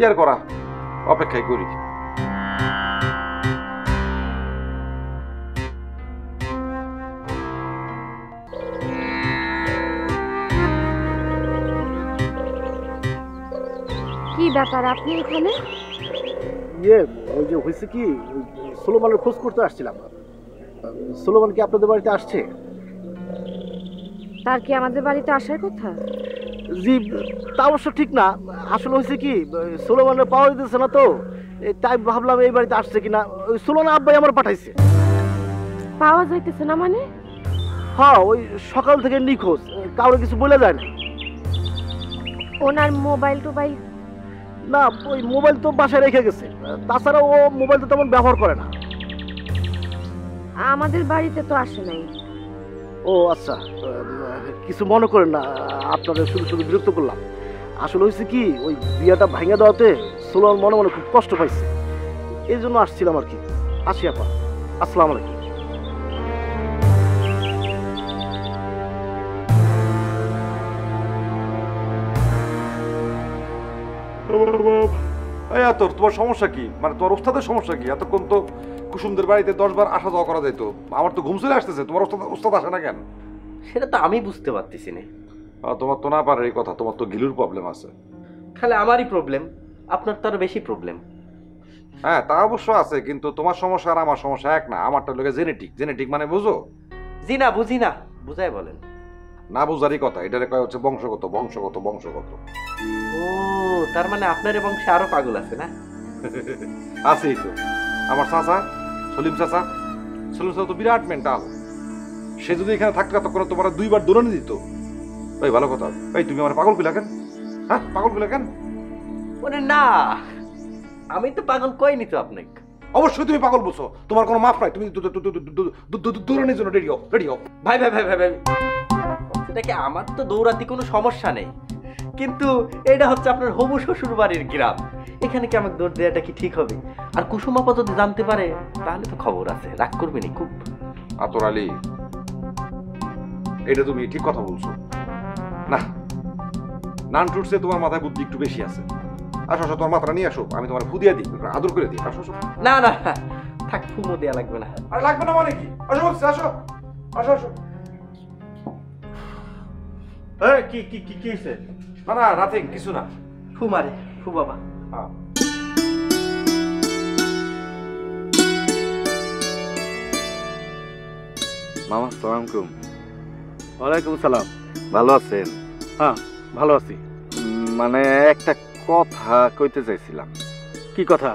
কি আর করা, অপেক্ষাই করি। কি ব্যাপার আপনি এখানে? ওই যে হয়েছে কি, সোলোমানের খোঁজ করতে আসছিলাম। সোলোমান কি আপনাদের বাড়িতে আসছে? তার কি আমাদের বাড়িতে আসার কথা? জি, তা অবশ্য ঠিক না। আসলে হয়েছে কি, সোলোমানের পাওয়া যেতেছে না তো, তাই ভাবলাম এই বাড়িতে আসছে কিনা। ওই সোলোমান আব্বাই আমার পাঠাইছে। পাওয়া যাইতেছে না মানে? হ্যাঁ, ওই সকাল থেকে নিখোঁজ, কাউরে কিছু বলে যায় না। ওনার মোবাইল টোবাইল? না, ওই মোবাইল তো বাসায় রেখে গেছে। তাছাড়া ও মোবাইল তো তেমন ব্যবহার করে না। আমাদের বাড়িতে তো আসে নাই। ও আচ্ছা, কিছু মনে করেন না, আপনাদের শুধু শুধু বিরক্ত করলাম। আসলে হয়েছে কি, ওই বিয়াটা ভাঙা দেওয়াতে সোলোমান মনে মনে খুব কষ্ট পাইছে, এই জন্য আসছিলাম আর কি। আসি আপা, আসসালামু আলাইকুম। তোমার সমস্যা কি? মানে তোমার ওস্তাদের সমস্যা কি? এতক্ষণ তো কুসুমদের বাড়িতে 10 বার আসা যাওয়া করা যেত। আমার তো ঘুম চলে আসতেছে, তোমার ওস্তাদ আসে না কেন? সেটা তো আমি বুঝতে পারতেছি না। তোমার তো না পারে এই কথা, তোমার তো গিলুর প্রবলেম আছে। খালি আমারই প্রবলেম, আপনার তো আরো বেশি প্রবলেম। হ্যাঁ, তা অবশ্য আছে, কিন্তু তোমার সমস্যা আর আমার সমস্যা এক না। আমারটা লোকে জেনেটিক। জেনেটিক মানে বুঝো? জি না, বুঝি না, বুঝাই বলেন। না বুঝারই কথা, এটারে কয় হচ্ছে বংশগত। বংশগত বংশগত। ও, তার মানে আপনার বংশে আরো পাগল আছে না? আছেই তো। আমার চাচা সলিম চাচা তো বিরাট মেন্টাল। সে যদি এখানে থাকতো তখন তোমার 2 বার দৌড়ানি দিত। ভাই ভালো কথা। ভাই তুমি আমার পাগল কইলা কেন? হ্যাঁ, পাগল কইলা কেন? ওরে না, আমি তো পাগল কইনি তো আপনাকে। অবশ্যই তুমি পাগল বলছো, তোমার কোনো মাফ নাই। তুমি দৌড়ানির জন্য রেডি হও, রেডি হও। ভাই ভাই ভাই ভাই ভাই, সেটা কি, আমার তো দৌড়াতে কোনো সমস্যা নেই, কিন্তু এটা হচ্ছে আপনার হবু শ্বশুর বাড়ির গ্রাম। এখানে কি আমাকে দৌড় দেওয়াটা কি ঠিক হবে? আর কুসুম আপা যদি জানতে পারে তাহলে তো খবর আছে, রাগ করবেনি খুব। আতর আলী, এটা তুমি ঠিক কথা বলছো। না, নান টুটসে তোমার মাথায় বুদ্ধি একটু বেশি আছে। আসো আসো, তোমার মাথাটা নিয়ে আসো, আমি তোমার ফু দিয়ে দিই, আদর করে দিই। আসো আসো। না না, থাক, ফুমো দেওয়া লাগবে না। আর লাগবে না মানে কি? আসো বলছি, আসো আসো আসো। কি কি কি কি হয়েছে? না না, নাথিং, কিছু না। ফু মারে, ফু বাবা। হ্যাঁ। মামা আসসালামু আলাইকুম। ওয়ালাইকুম সালাম। ভালো আছেন? হ্যাঁ, ভালো আছি। মানে একটা কথা কইতে চাইছিলাম। কি কথা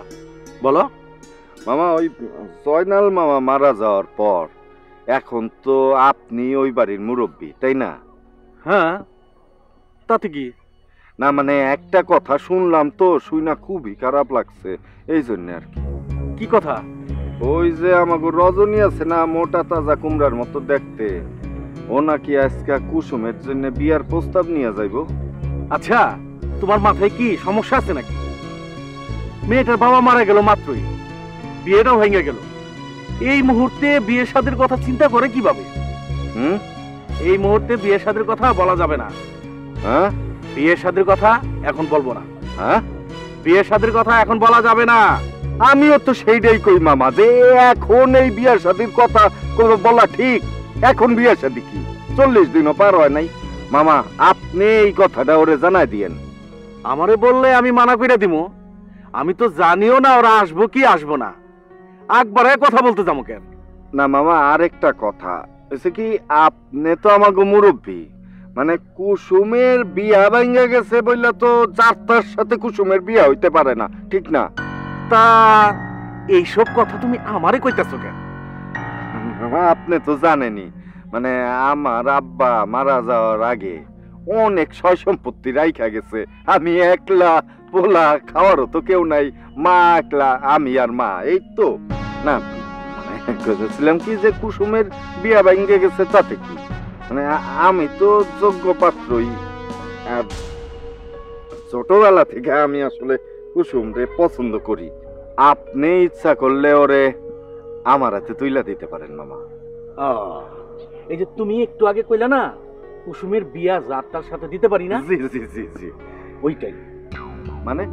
বলো? মামা, ওই জয়নাল মামা মারা যাওয়ার পর এখন তো আপনি ওই বাড়ির মুরব্বী, তাই না? হ্যাঁ, তাতে কি? না মানে একটা কথা শুনলাম তো, শুই না খুবই খারাপ লাগছে, এই জন্য আর কি। কি কথা? ওই যে আমাকে রজনী আছে না, মোটা তাজা কুমড়ার মতো দেখতে, ও নাকি আজকে কুসুমের জন্য বিয়ার প্রস্তাব নিয়ে যাইব। আচ্ছা, তোমার মাথায় কি সমস্যা আছে নাকি? মেয়েটার বাবা মারা গেল মাত্রই, বিয়েটাও ভেঙে গেল। এই মুহূর্তে বিয়ে শাদীর কথা চিন্তা করে কিভাবে? এই মুহূর্তে বিয়ে শাদীর কথা বলা যাবে না। হ্যাঁ, বিয়ে শাদীর কথা এখন বলবো না। হ্যাঁ, বিয়ে শাদীর কথা এখন বলা যাবে না। আমিও তো সেইটাই কই মামা, যে এখন এই বিয়ে শাদীর কথা বলা ঠিক? এখন বিয়ে শাদী কি 40 দিনও পার হয় নাই। মামা, আপনি এই কথাটা ওরে জানাই দিয়েন। আমারে বললে আমি মানা কইরা দিমু? আমি তো জানিও না ওরা আসবো কি আসবো না। একবারে কথা বলতে যাবো কেন? না মামা, আরেকটা কথা হচ্ছে কি, আপনি তো আমাকে মুরব্বী, মানে কুসুমের বিয়া ভাঙ্গা গেছে বললে তো যাত্রার সাথে কুসুমের বিয়া হইতে পারে না, ঠিক না? তা এইসব কথা তুমি আমারে কইতাছো কেন? আপনি তো জানেনই, মানে আমার আব্বা মারা যাওয়ার আগে অনেক সয় সম্পত্তি রাইখা গেছে। আমি একলা পোলা, খাওয়ারও তো কেউ নাই, মা একলা, আমি আর মা, এই তো। না বুঝেছিলাম কি যে কুসুমের বিয়া ভাঙ্গে গেছে, তাতে কি, মানে আমি তো যোগ্য পাত্রই। আর ছোটবেলা থেকে আমি আসলে কুসুম রে পছন্দ করি। আপনি ইচ্ছা করলে ওরে আমার হাতে তুইলা দিতে পারেন মামা। এই যে তুমি একটু আগে কইলা না কুসুমের বিয়া যাত্রার সাথে দিতে পারি না, জি জি জি জি, ওইটাই। মানে